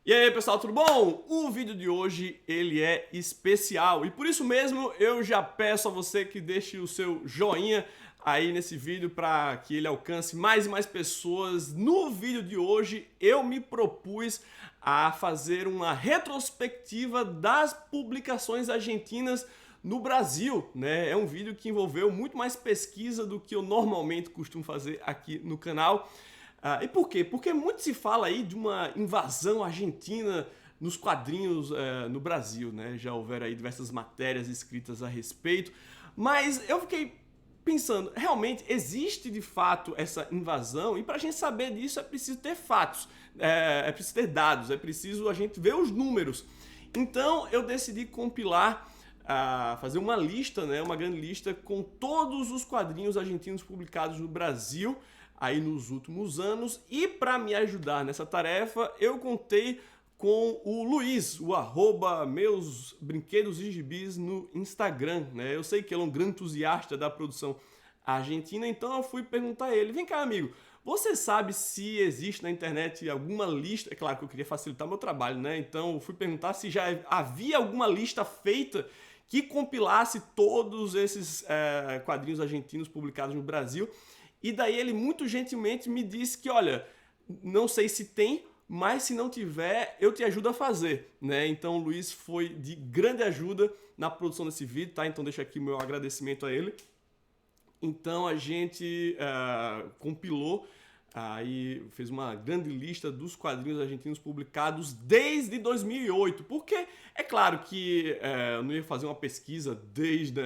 E aí pessoal, tudo bom? O vídeo de hoje ele é especial e por isso mesmo eu já peço a você que deixe o seu joinha aí nesse vídeo para que ele alcance mais e mais pessoas. No vídeo de hoje eu me propus a fazer uma retrospectiva das publicações argentinas no Brasil, né? É um vídeo que envolveu muito mais pesquisa do que eu normalmente costumo fazer aqui no canal. E por quê? Porque muito se fala aí de uma invasão argentina nos quadrinhos no Brasil, né? Já houveram aí diversas matérias escritas a respeito, mas eu fiquei pensando, realmente existe de fato essa invasão? E para a gente saber disso é preciso ter fatos, é preciso ter dados, é preciso a gente ver os números. Então eu decidi compilar, fazer uma lista, né, uma grande lista com todos os quadrinhos argentinos publicados no Brasil aí nos últimos anos, e para me ajudar nessa tarefa eu contei com o Luiz, o @meus brinquedos e gibis no Instagram, né? Eu sei que ele é um grande entusiasta da produção argentina, então eu fui perguntar a ele: vem cá, amigo, você sabe se existe na internet alguma lista? É claro que eu queria facilitar meu trabalho, né? Então eu fui perguntar se já havia alguma lista feita que compilasse todos esses quadrinhos argentinos publicados no Brasil. E daí ele muito gentilmente me disse que, olha, não sei se tem, mas se não tiver, eu te ajudo a fazer, né? Então o Luiz foi de grande ajuda na produção desse vídeo, tá? Então deixa aqui o meu agradecimento a ele. Então a gente compilou, aí fez uma grande lista dos quadrinhos argentinos publicados desde 2008, porque é claro que eu não ia fazer uma pesquisa desde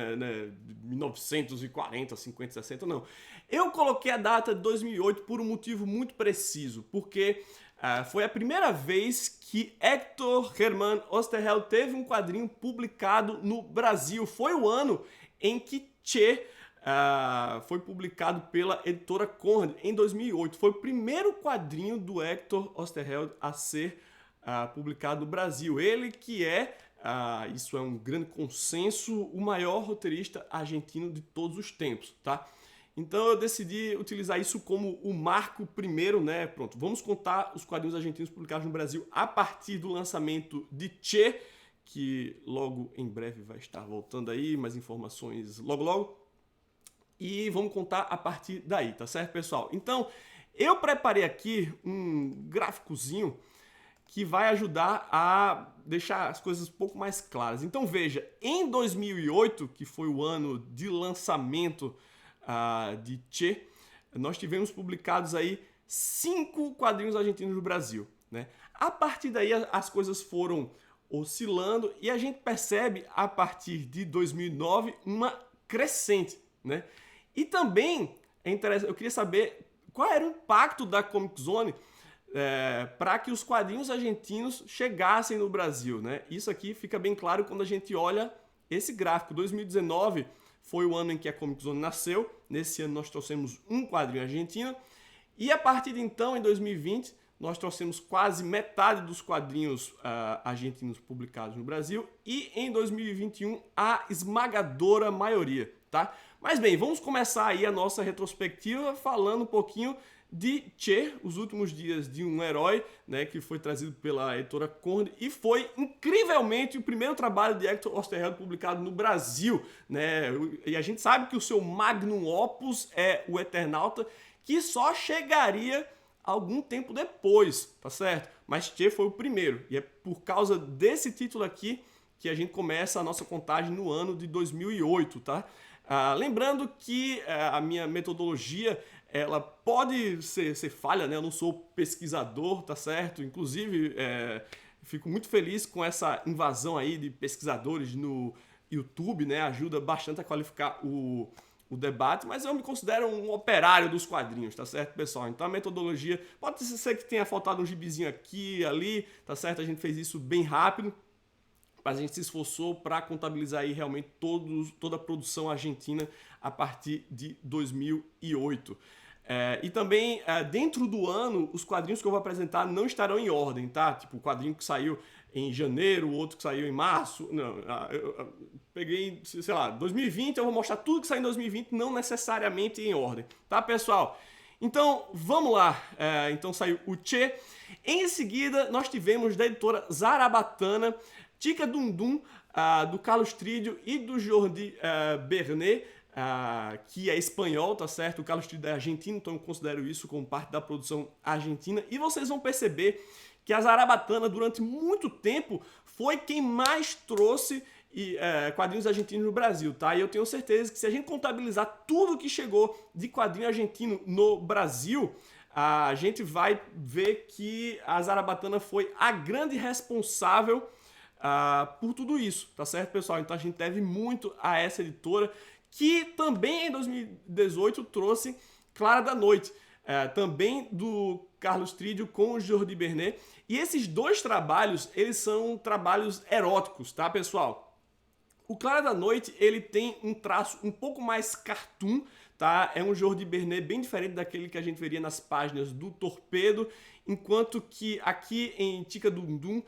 1940, 50, 60, não. Eu coloquei a data de 2008 por um motivo muito preciso, porque foi a primeira vez que Héctor Hermann Oesterheld teve um quadrinho publicado no Brasil. Foi o ano em que Che foi publicado pela editora Conrad em 2008. Foi o primeiro quadrinho do Héctor Oesterheld a ser publicado no Brasil. Ele que é, isso é um grande consenso, o maior roteirista argentino de todos os tempos, tá? Então eu decidi utilizar isso como o marco primeiro, né? Pronto, vamos contar os quadrinhos argentinos publicados no Brasil a partir do lançamento de Che, que logo em breve vai estar voltando aí, mais informações logo logo. E vamos contar a partir daí, tá certo, pessoal? Então, eu preparei aqui um gráficozinho que vai ajudar a deixar as coisas um pouco mais claras. Então veja, em 2008, que foi o ano de lançamento de Che, nós tivemos publicados aí 5 quadrinhos argentinos no Brasil, né? A partir daí as coisas foram oscilando e a gente percebe a partir de 2009 uma crescente, né? E também é interessante, eu queria saber qual era o impacto da Comic Zone para que os quadrinhos argentinos chegassem no Brasil, né? Isso aqui fica bem claro quando a gente olha esse gráfico. 2019 foi o ano em que a Comic Zone nasceu. Nesse ano nós trouxemos um quadrinho argentino. E a partir de então, em 2020, nós trouxemos quase metade dos quadrinhos argentinos publicados no Brasil. E em 2021, a esmagadora maioria, tá? Mas bem, vamos começar aí a nossa retrospectiva falando um pouquinho de Che, os últimos dias de um herói, né, que foi trazido pela editora Conrad e foi incrivelmente o primeiro trabalho de Héctor Oesterheld publicado no Brasil, né? E a gente sabe que o seu magnum opus é o Eternauta, que só chegaria algum tempo depois, tá certo? Mas Che foi o primeiro, e é por causa desse título aqui que a gente começa a nossa contagem no ano de 2008, tá? Lembrando que a minha metodologia ela pode ser falha, né? Eu não sou pesquisador, tá certo? Inclusive, fico muito feliz com essa invasão aí de pesquisadores no YouTube, né? Ajuda bastante a qualificar o debate, mas eu me considero um operário dos quadrinhos, tá certo, pessoal? Então a metodologia, pode ser que tenha faltado um gibizinho aqui, ali, tá certo? A gente fez isso bem rápido, mas a gente se esforçou para contabilizar aí realmente toda a produção argentina a partir de 2008. E também, dentro do ano, os quadrinhos que eu vou apresentar não estarão em ordem, tá? Tipo, o quadrinho que saiu em janeiro, o outro que saiu em março. Não, eu peguei, sei lá, 2020, eu vou mostrar tudo que saiu em 2020, não necessariamente em ordem, tá, pessoal? Então, vamos lá. Então saiu o Che. Em seguida, nós tivemos da editora Zarabatana, Tica Dum Dum, do Carlos Trídio e do Jordi Bernet, que é espanhol, tá certo? O Carlos Trídio é argentino, então eu considero isso como parte da produção argentina. E vocês vão perceber que a Zarabatana, durante muito tempo, foi quem mais trouxe quadrinhos argentinos no Brasil, tá? E eu tenho certeza que se a gente contabilizar tudo que chegou de quadrinho argentino no Brasil, a gente vai ver que a Zarabatana foi a grande responsável por tudo isso, tá certo, pessoal? Então a gente deve muito a essa editora, que também em 2018 trouxe Clara da Noite, também do Carlos Trídio com o Jordi Bernet. E esses dois trabalhos, eles são trabalhos eróticos, tá, pessoal? O Clara da Noite, ele tem um traço um pouco mais cartoon, tá? É um Jordi Bernet bem diferente daquele que a gente veria nas páginas do Torpedo, enquanto que aqui em Tica Dum Dum,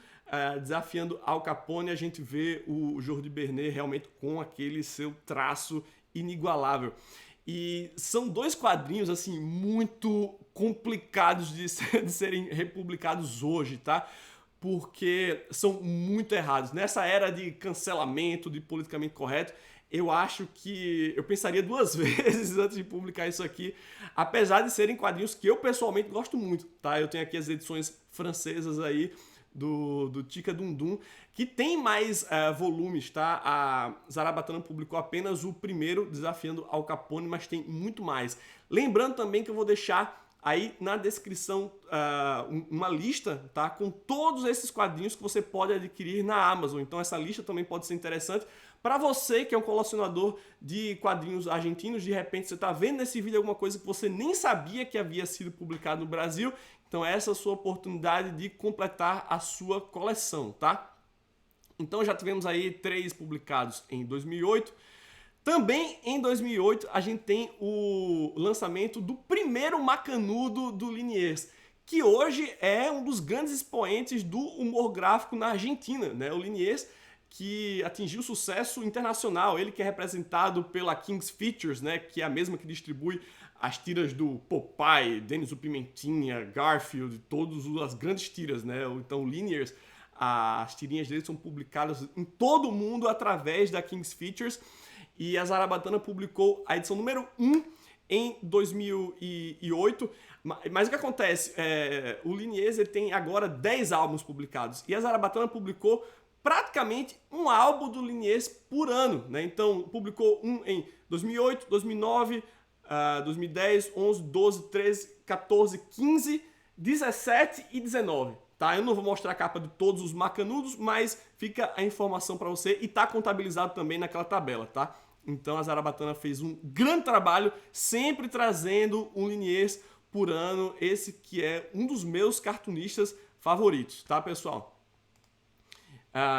desafiando Al Capone, a gente vê o Jordi Bernet realmente com aquele seu traço inigualável. E são dois quadrinhos, assim, muito complicados de serem republicados hoje, tá? Porque são muito errados. Nessa era de cancelamento, de politicamente correto, eu acho que eu pensaria duas vezes antes de publicar isso aqui, apesar de serem quadrinhos que eu pessoalmente gosto muito, tá? Eu tenho aqui as edições francesas aí do Tica Dum Dum, que tem mais volumes, tá? A Zarabatana publicou apenas o primeiro, desafiando Al Capone, mas tem muito mais. Lembrando também que eu vou deixar aí na descrição uma lista, tá, com todos esses quadrinhos que você pode adquirir na Amazon. Então essa lista também pode ser interessante para você que é um colecionador de quadrinhos argentinos. De repente você está vendo nesse vídeo alguma coisa que você nem sabia que havia sido publicado no Brasil. Então essa é a sua oportunidade de completar a sua coleção, tá? Então já tivemos aí 3 publicados em 2008. Também em 2008 a gente tem o lançamento do primeiro Macanudo do Liniers, que hoje é um dos grandes expoentes do humor gráfico na Argentina, né? O Liniers, que atingiu sucesso internacional, ele que é representado pela King's Features, né? Que é a mesma que distribui as tiras do Popeye, Denis o Pimentinha, Garfield, todas as grandes tiras, né? Então o Liniers, as tirinhas dele são publicadas em todo o mundo através da King's Features. E a Zarabatana publicou a edição número 1 em 2008. Mas o que acontece? O Liniers tem agora 10 álbuns publicados. E a Zarabatana publicou praticamente um álbum do Liniers por ano, né? Então, publicou um em 2008, 2009, 2010, 11, 12, 13, 14, 15, 17 e 19. Tá? Eu não vou mostrar a capa de todos os Macanudos, mas fica a informação para você e tá contabilizado também naquela tabela, tá? Então a Zarabatana fez um grande trabalho, sempre trazendo um Liniers por ano, esse que é um dos meus cartunistas favoritos, tá, pessoal?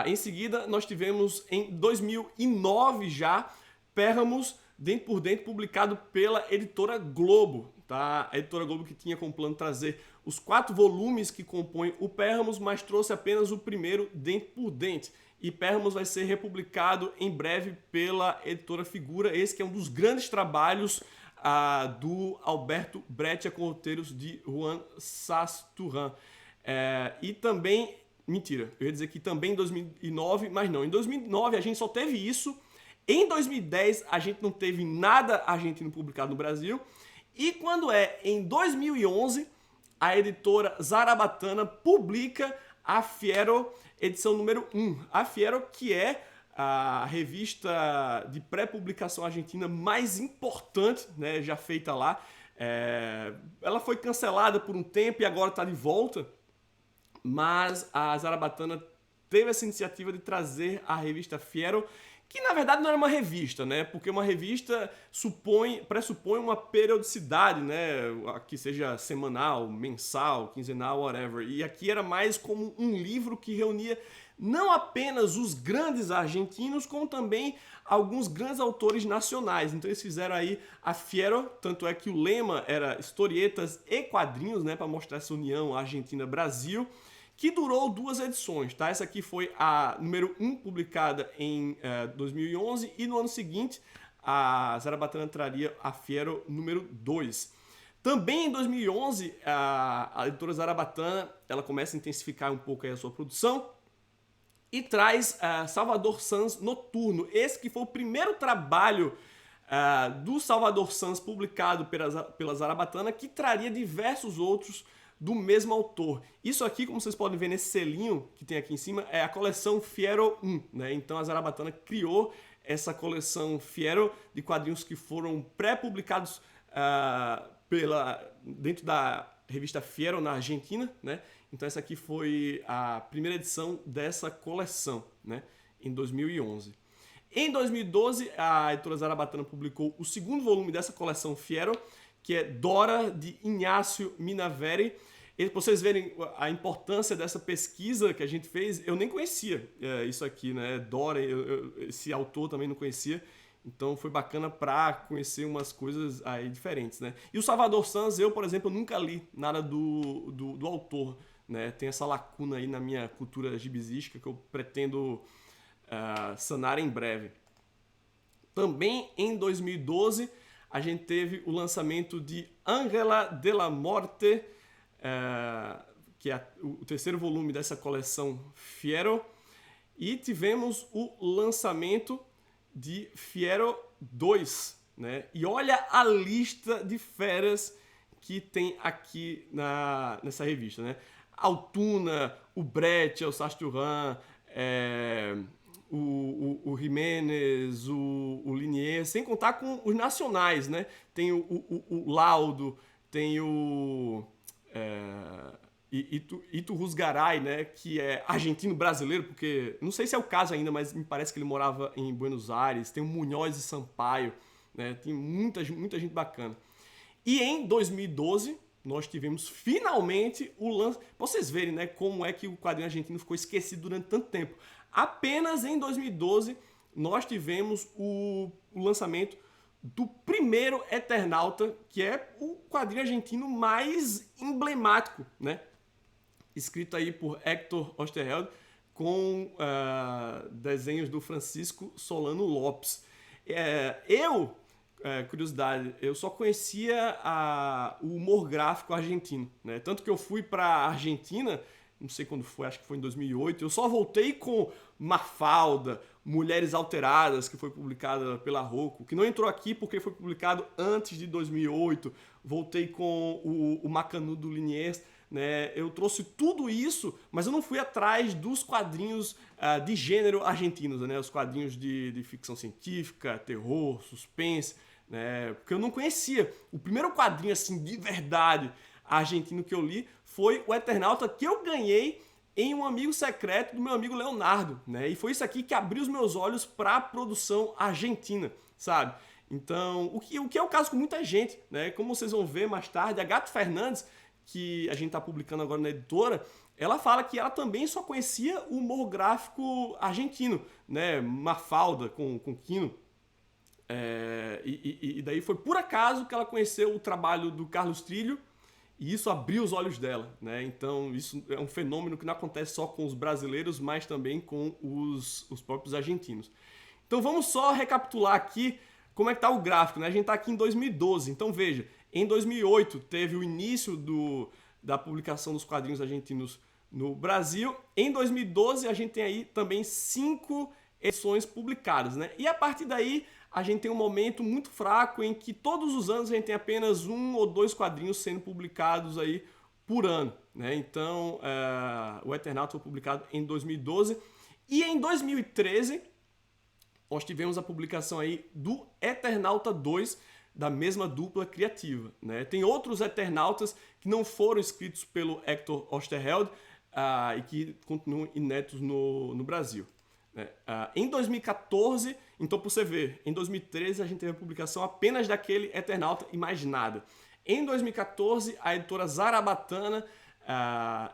Em seguida, nós tivemos em 2009 já Pérgamos Dente por Dente, publicado pela editora Globo, tá? A editora Globo que tinha como plano trazer os 4 volumes que compõem o Pérgamos, mas trouxe apenas o primeiro, Dente por Dente. E Pérgamos vai ser republicado em breve pela editora Figura, esse que é um dos grandes trabalhos do Alberto Breccia, com roteiros de Juan Sasturhan. E também, mentira, eu ia dizer que também em 2009, mas não, em 2009 a gente só teve isso. Em 2010 a gente não teve nada argentino publicado no Brasil. E quando em 2011, a editora Zarabatana publica a Fiero, edição número 1. A Fiero, que é a revista de pré-publicação argentina mais importante, né, já feita lá. Ela foi cancelada por um tempo e agora está de volta, mas a Zarabatana teve essa iniciativa de trazer a revista Fiero, que na verdade não era uma revista, né? Porque uma revista pressupõe uma periodicidade, né? Que seja semanal, mensal, quinzenal, whatever. E aqui era mais como um livro que reunia não apenas os grandes argentinos, como também alguns grandes autores nacionais. Então eles fizeram aí a Fiero, tanto é que o lema era historietas e quadrinhos, né? Para mostrar essa união Argentina-Brasil, que durou 2 edições, tá? Essa aqui foi a número 1, publicada em 2011, e no ano seguinte a Zarabatana traria a Fiero número 2. Também em 2011, a editora Zarabatana ela começa a intensificar um pouco aí a sua produção e traz Salvador Sans Noturno. Esse que foi o primeiro trabalho do Salvador Sans publicado pela Zarabatana, que traria diversos outros do mesmo autor. Isso aqui, como vocês podem ver nesse selinho que tem aqui em cima, é a coleção Fiero 1, né? Então a Zarabatana criou essa coleção Fiero de quadrinhos que foram pré-publicados dentro da revista Fiero na Argentina, né? Então essa aqui foi a primeira edição dessa coleção, né? Em 2011. Em 2012, a editora Zarabatana publicou o segundo volume dessa coleção Fiero, que é Dora, de Inácio Minaveri. E pra vocês verem a importância dessa pesquisa que a gente fez, eu nem conhecia isso aqui, né? Dora, esse autor também não conhecia. Então foi bacana para conhecer umas coisas aí diferentes, né? E o Salvador Sans, eu, por exemplo, nunca li nada do autor, né? Tem essa lacuna aí na minha cultura gibizística que eu pretendo sanar em breve. Também em 2012, a gente teve o lançamento de Angela de la Morte, que é o terceiro volume dessa coleção Fiero, e tivemos o lançamento de Fiero 2, né? E olha a lista de feras que tem aqui nessa revista, né? Altuna, o Brecht, o Sasturan, o Jiménez, o Linier, sem contar com os nacionais, né? Tem o Laudo, tem o Ito Rusgaray, né? Que é argentino-brasileiro, porque não sei se é o caso ainda, mas me parece que ele morava em Buenos Aires. Tem o Munhoz e Sampaio, né? Tem muita gente bacana. E em 2012, nós tivemos finalmente o lance... Pra vocês verem, né, como é que o quadrinho argentino ficou esquecido durante tanto tempo. Apenas em 2012, nós tivemos o lançamento do primeiro Eternauta, que é o quadrinho argentino mais emblemático, né? Escrito aí por Héctor Oesterheld, com desenhos do Francisco Solano Lopes. Curiosidade, eu só conhecia o humor gráfico argentino, né? Tanto que eu fui para a Argentina, não sei quando foi, acho que foi em 2008, eu só voltei com Mafalda, Mulheres Alteradas, que foi publicada pela Rocco, que não entrou aqui porque foi publicado antes de 2008, voltei com o Macanudo do Liniers, né? Eu trouxe tudo isso, mas eu não fui atrás dos quadrinhos de gênero argentinos, né? Os quadrinhos de ficção científica, terror, suspense, né? Porque eu não conhecia. O primeiro quadrinho assim de verdade argentino que eu li foi o Eternauta, que eu ganhei em um amigo secreto do meu amigo Leonardo, né? E foi isso aqui que abriu os meus olhos para a produção argentina, sabe? Então, o que é o caso com muita gente, né? Como vocês vão ver mais tarde, a Gato Fernandes, que a gente está publicando agora na editora, ela fala que ela também só conhecia o humor gráfico argentino, né? Mafalda com Quino. E daí foi por acaso que ela conheceu o trabalho do Carlos Trillo, e isso abriu os olhos dela, né? Então isso é um fenômeno que não acontece só com os brasileiros, mas também com os próprios argentinos. Então vamos só recapitular aqui como é que tá o gráfico, né? A gente tá aqui em 2012, então veja, em 2008 teve o início da publicação dos quadrinhos argentinos no Brasil. Em 2012 a gente tem aí também 5 edições publicadas, né? E a partir daí a gente tem um momento muito fraco em que todos os anos a gente tem apenas 1 ou 2 quadrinhos sendo publicados aí por ano, né? Então o Eternauta foi publicado em 2012 e em 2013 nós tivemos a publicação aí do Eternauta 2, da mesma dupla criativa, né? Tem outros Eternautas que não foram escritos pelo Héctor Oesterheld e que continuam inéditos no Brasil, né? Em 2014, então pra você ver, em 2013 a gente teve a publicação apenas daquele Eternauta e mais nada. Em 2014, a editora Zarabatana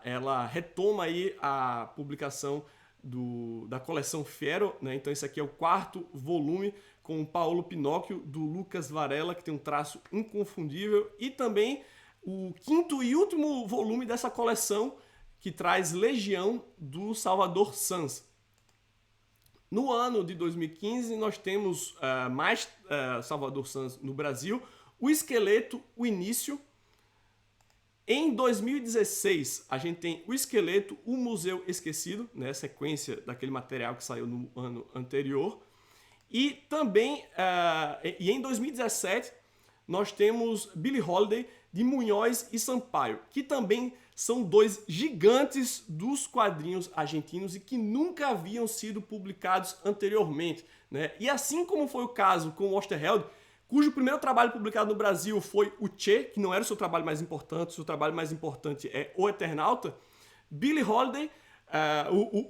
ela retoma aí a publicação da coleção Fiero, né? Então esse aqui é o 4º volume com o Paolo Pinocchio, do Lucas Varela, que tem um traço inconfundível, e também o 5º e último volume dessa coleção, que traz Legião, do Salvador Sans. No ano de 2015, nós temos mais Salvador Sans no Brasil, o Esqueleto, o Início, Em 2016, a gente tem O Esqueleto, O Museu Esquecido, né, sequência daquele material que saiu no ano anterior. E também, em 2017, nós temos Billie Holiday, de Munhoz e Sampaio, que também são dois gigantes dos quadrinhos argentinos e que nunca haviam sido publicados anteriormente, né? E assim como foi o caso com Osterheld, cujo primeiro trabalho publicado no Brasil foi o Che, que não era o seu trabalho mais importante, o seu trabalho mais importante é O Eternauta, Billie Holiday,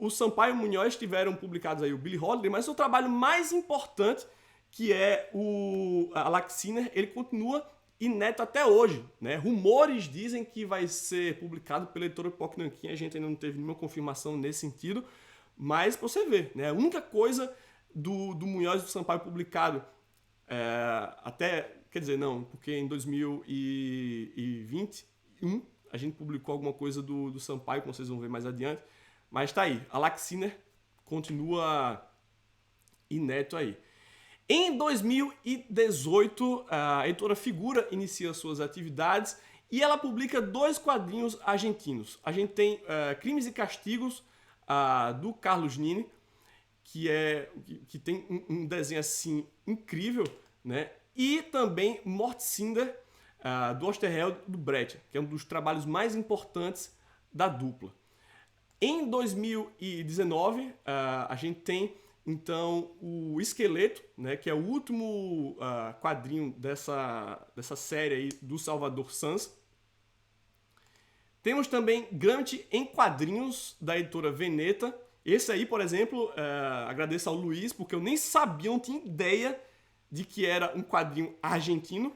o Sampaio e o Munhoz tiveram publicados aí o Billie Holiday, mas o seu trabalho mais importante, que é o Laxiner, ele continua inédito até hoje, né? Rumores dizem que vai ser publicado pela editora Pipoca Nanquim, a gente ainda não teve nenhuma confirmação nesse sentido, mas pra você ver, né? A única coisa do Munhoz e do Sampaio publicado até, quer dizer, não, porque em 2021 a gente publicou alguma coisa do Sampaio, como vocês vão ver mais adiante, mas tá aí, a Laxiner continua inédito aí. Em 2018, a editora Figura inicia suas atividades e ela publica 2 quadrinhos argentinos. A gente tem Crimes e Castigos, do Carlos Nini, que tem um desenho assim incrível, né? E também Mortcinder, do Osterheld e do Brecht, que é um dos trabalhos mais importantes da dupla. Em 2019, a gente tem então o Esqueleto, né, que é o último quadrinho dessa série aí do Salvador Sanz. Temos também Gramsci em quadrinhos da editora Veneta. Esse aí, por exemplo, agradeço ao Luiz, porque eu nem sabia, não tinha ideia de que era um quadrinho argentino.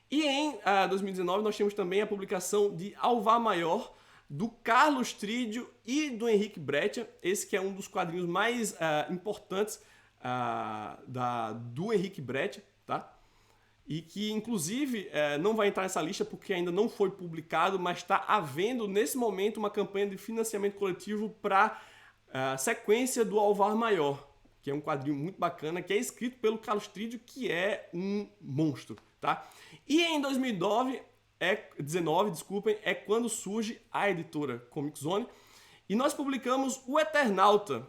E em 2019 nós temos também a publicação de Alvar Maior, do Carlos Trídio e do Henrique Brecht. Esse que é um dos quadrinhos mais importantes do Henrique Brecht, tá? E que, inclusive, não vai entrar nessa lista porque ainda não foi publicado, mas está havendo, nesse momento, uma campanha de financiamento coletivo para a sequência do Alvar Maior, que é um quadrinho muito bacana, que é escrito pelo Carlos Trídio, que é um monstro, tá? E em 2019, é quando surge a editora Comic Zone, e nós publicamos o Eternauta,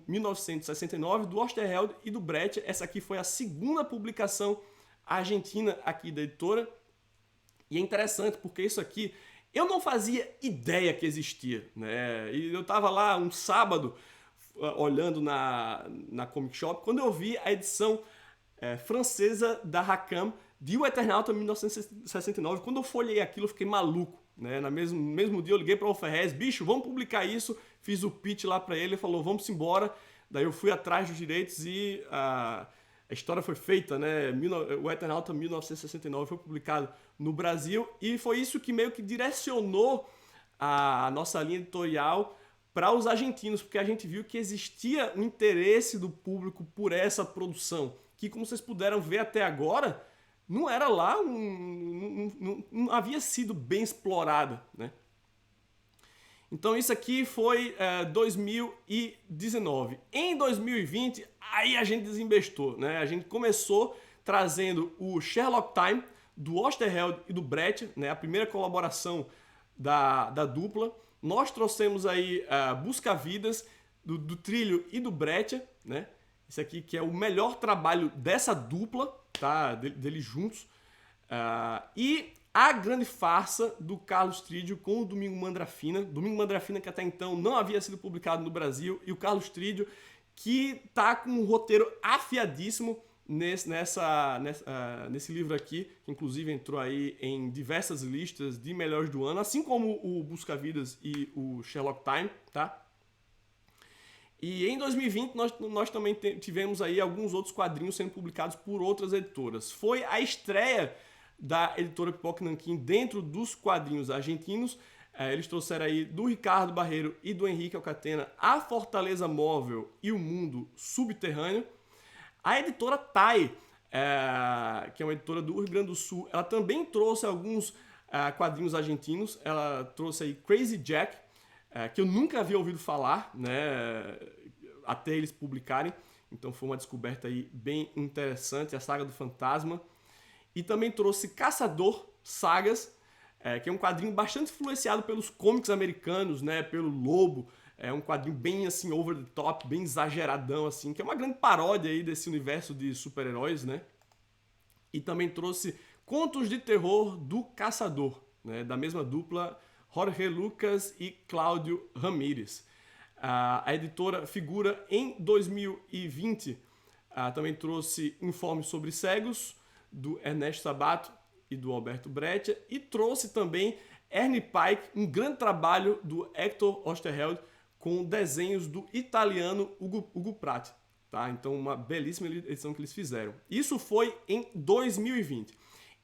1969, do Osterheld e do Brecht. Essa aqui foi a segunda publicação argentina aqui da editora, e é interessante porque isso aqui eu não fazia ideia que existia, né? E eu tava lá um sábado olhando na Comic Shop, quando eu vi a edição francesa da Rackham de O Eternauta 1969. Quando eu folhei aquilo, eu fiquei maluco, né? No mesmo dia eu liguei para o Ferrez, bicho, vamos publicar isso, fiz o pitch lá para ele, ele falou, vamos embora. Daí eu fui atrás dos direitos e a história foi feita, né? O Eternauta 1969 foi publicado no Brasil e foi isso que meio que direcionou a nossa linha editorial para os argentinos, porque a gente viu que existia um interesse do público por essa produção, que, como vocês puderam ver até agora, não era lá, não havia sido bem explorada, né? Então isso aqui foi 2019. Em 2020, aí a gente desembestou, né? A gente começou trazendo o Sherlock Time, do Osterheld e do Brecht, né? A primeira colaboração da dupla. Nós trouxemos aí Busca-Vidas, do Trilho e do Brecht, né? Esse aqui que é o melhor trabalho dessa dupla, tá? Deles juntos. E A Grande Farsa, do Carlos Trídio com o Domingo Mandrafina. Domingo Mandrafina que até então não havia sido publicado no Brasil. E o Carlos Trídio que tá com um roteiro afiadíssimo nesse livro aqui, que inclusive entrou aí em diversas listas de melhores do ano, assim como o Busca-Vidas e o Sherlock Time, tá? E em 2020 nós também tivemos aí alguns outros quadrinhos sendo publicados por outras editoras. Foi a estreia da editora Pipoca Nanquim dentro dos quadrinhos argentinos. Eles trouxeram aí do Ricardo Barreiro e do Henrique Alcatena A Fortaleza Móvel e o Mundo Subterrâneo. A editora Tai, que é uma editora do Rio Grande do Sul, ela também trouxe alguns quadrinhos argentinos. Ela trouxe aí Crazy Jack, que eu nunca havia ouvido falar, né, até eles publicarem. Então foi uma descoberta aí bem interessante, a Saga do Fantasma. E também trouxe Caçador Sagas, que é um quadrinho bastante influenciado pelos cómics americanos, né, pelo Lobo. É um quadrinho bem assim over the top, bem exageradão assim, que é uma grande paródia aí desse universo de super-heróis, né? E também trouxe Contos de Terror do Caçador, né, da mesma dupla Jorge Lucas e Cláudio Ramírez. A editora Figura, em 2020, também trouxe Informes sobre Cegos, do Ernesto Sabato e do Alberto Breccia, e trouxe também Ernie Pike, um grande trabalho do Hector Oesterheld, com desenhos do italiano Ugo Pratt. Tá? Então, uma belíssima edição que eles fizeram. Isso foi em 2020.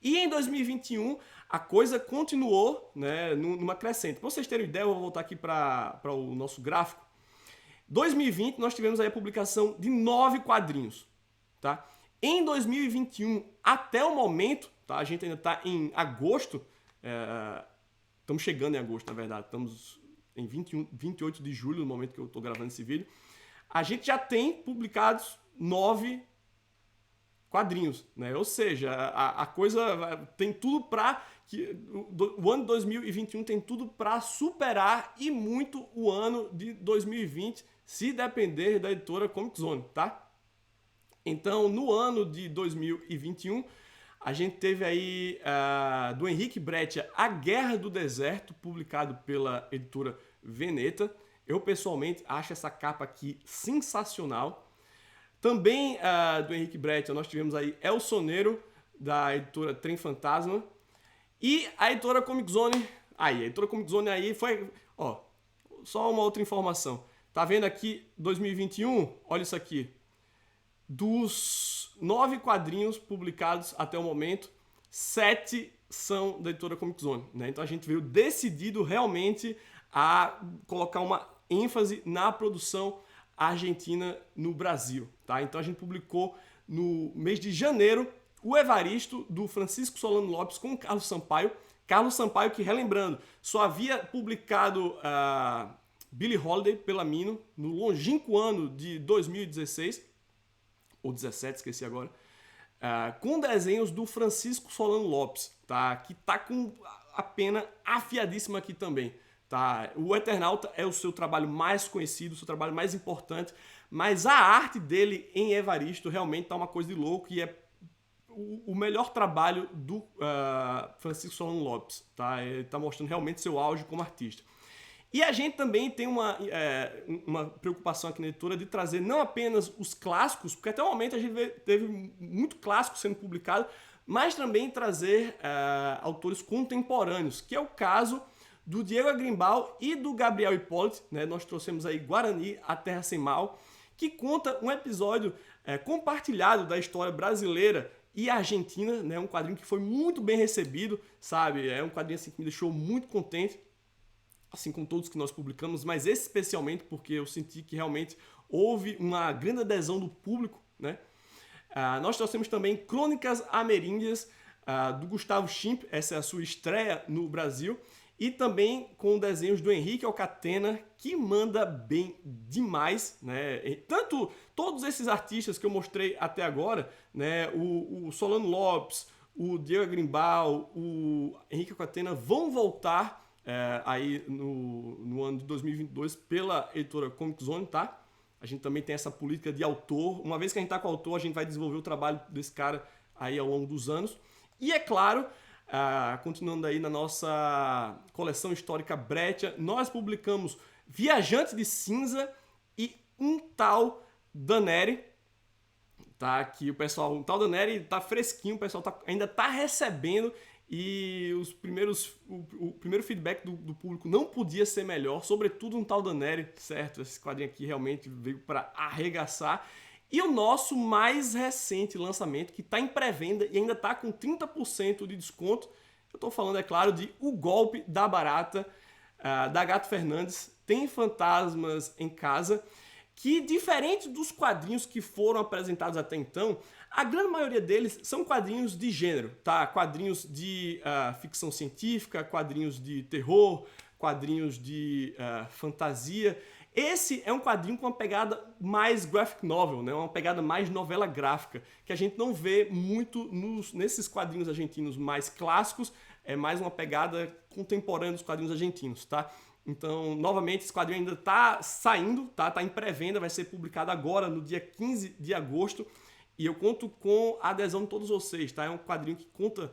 E em 2021, a coisa continuou, né, numa crescente. Para vocês terem ideia, eu vou voltar aqui para o nosso gráfico. 2020, nós tivemos aí a publicação de 9 quadrinhos. Tá? Em 2021, até o momento, tá, a gente ainda está em agosto, estamos chegando em agosto, na verdade, estamos em 28 de julho, no momento que eu estou gravando esse vídeo, a gente já tem publicados 9 quadrinhos, né? Ou seja, a coisa tem tudo para que o ano de 2021 tem tudo para superar e muito o ano de 2020, se depender da editora Comic Zone, tá? Então, no ano de 2021, a gente teve aí do Henrique Breccia A Guerra do Deserto, publicado pela editora Veneta. Eu, pessoalmente, acho essa capa aqui sensacional. Também do Henrique Breccia, nós tivemos aí El Soneiro, da editora Trem Fantasma. E a editora Comic Zone, a editora Comic Zone aí foi, ó, só uma outra informação. Tá vendo aqui 2021? Olha isso aqui. Dos 9 quadrinhos publicados até o momento, 7 são da editora Comic Zone, né? Então a gente veio decidido realmente a colocar uma ênfase na produção argentina no Brasil, tá? Então a gente publicou no mês de janeiro o Evaristo, do Francisco Solano Lopes, com Carlos Sampaio. Carlos Sampaio, que, relembrando, só havia publicado Billie Holiday pela Mino no longínquo ano de 2016, ou 17, esqueci agora, com desenhos do Francisco Solano Lopes, tá? Que tá com a pena afiadíssima aqui também. Tá? O Eternauta é o seu trabalho mais conhecido, o seu trabalho mais importante, mas a arte dele em Evaristo realmente tá uma coisa de louco e é o melhor trabalho do Francisco Solano Lopes. Tá? Ele tá mostrando realmente seu auge como artista. E a gente também tem uma preocupação aqui na editora de trazer não apenas os clássicos, porque até o momento a gente teve muito clássico sendo publicado, mas também trazer autores contemporâneos, que é o caso do Diego Agrimbal e do Gabriel Hipólito, né? Nós trouxemos aí Guarani, A Terra Sem Mal, que conta um episódio compartilhado da história brasileira e argentina, né? Um quadrinho que foi muito bem recebido, sabe? É um quadrinho assim, que me deixou muito contente, assim como todos que nós publicamos, mas esse especialmente porque eu senti que realmente houve uma grande adesão do público, né? Nós trouxemos também Crônicas Ameríndias, do Gustavo Schimp, essa é a sua estreia no Brasil, e também com desenhos do Henrique Alcatena, que manda bem demais, né? Tanto todos esses artistas que eu mostrei até agora, né? O Solano Lopes, o Diego Agrimbal, o Henrique Alcatena vão voltar aí no ano de 2022 pela editora Comic Zone, tá? A gente também tem essa política de autor. Uma vez que a gente tá com o autor, a gente vai desenvolver o trabalho desse cara aí ao longo dos anos. E é claro, continuando aí na nossa coleção histórica Breccia, nós publicamos Viajante de Cinza e um tal Daneri, tá? Que o pessoal, um tal Daneri tá fresquinho, o pessoal ainda tá recebendo e o primeiro feedback do público não podia ser melhor, sobretudo um tal Daneri, certo? Esse quadrinho aqui realmente veio para arregaçar. E o nosso mais recente lançamento, que está em pré-venda e ainda está com 30% de desconto. Eu estou falando, é claro, de O Golpe da Barata, da Gato Fernandes. Tem fantasmas em casa, que, diferente dos quadrinhos que foram apresentados até então, a grande maioria deles são quadrinhos de gênero, tá? Quadrinhos de ficção científica, quadrinhos de terror, quadrinhos de fantasia. Esse é um quadrinho com uma pegada mais graphic novel, né? Uma pegada mais novela gráfica, que a gente não vê muito nesses quadrinhos argentinos mais clássicos. é mais uma pegada contemporânea dos quadrinhos argentinos, tá? Então, novamente, esse quadrinho ainda tá saindo, tá em pré-venda, vai ser publicado agora, no dia 15 de agosto, e eu conto com a adesão de todos vocês, tá? É um quadrinho que conta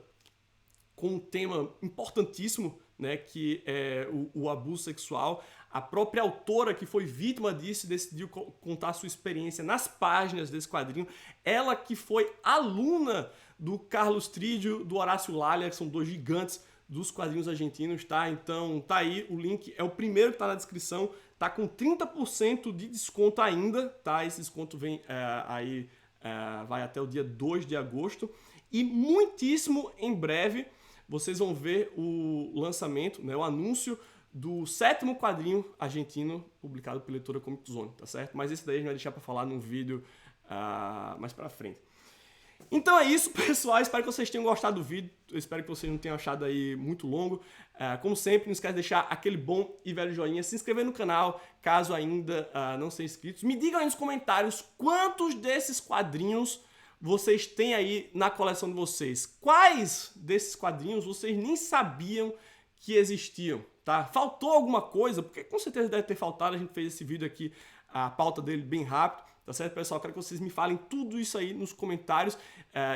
com um tema importantíssimo, né, que é o abuso sexual. A própria autora que foi vítima disso decidiu contar a sua experiência nas páginas desse quadrinho. Ela que foi aluna do Carlos Trídio, do Horácio Lália, que são dois gigantes dos quadrinhos argentinos, tá? Então tá aí o link, é o primeiro que tá na descrição, tá com 30% de desconto ainda, tá? Esse desconto vem vai até o dia 2 de agosto. E muitíssimo em breve vocês vão ver o lançamento, né, o anúncio do 7º quadrinho argentino publicado pela editora Comic Zone, tá certo? Mas esse daí a gente vai deixar para falar num vídeo mais para frente. Então é isso, pessoal. Espero que vocês tenham gostado do vídeo. Eu espero que vocês não tenham achado aí muito longo. Como sempre, não esquece de deixar aquele bom e velho joinha, se inscrever no canal, caso ainda não sejam inscritos. Me digam aí nos comentários quantos desses quadrinhos vocês têm aí na coleção de vocês. Quais desses quadrinhos vocês nem sabiam que existiam, tá? Faltou alguma coisa? Porque com certeza deve ter faltado. A gente fez esse vídeo aqui, a pauta dele bem rápido. Tá certo, pessoal? Quero que vocês me falem tudo isso aí nos comentários.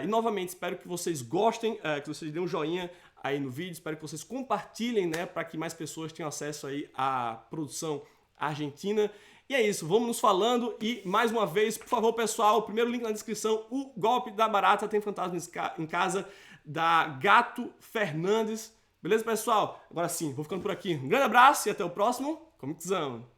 E novamente, espero que vocês gostem, que vocês dêem um joinha aí no vídeo. Espero que vocês compartilhem, né, para que mais pessoas tenham acesso aí à produção argentina. E é isso, vamos nos falando. E mais uma vez, por favor, pessoal, o primeiro link na descrição, O Golpe da Barata Tem Fantasma em Casa, da Gato Fernandes. Beleza, pessoal? Agora sim, vou ficando por aqui. Um grande abraço e até o próximo Comic Zone.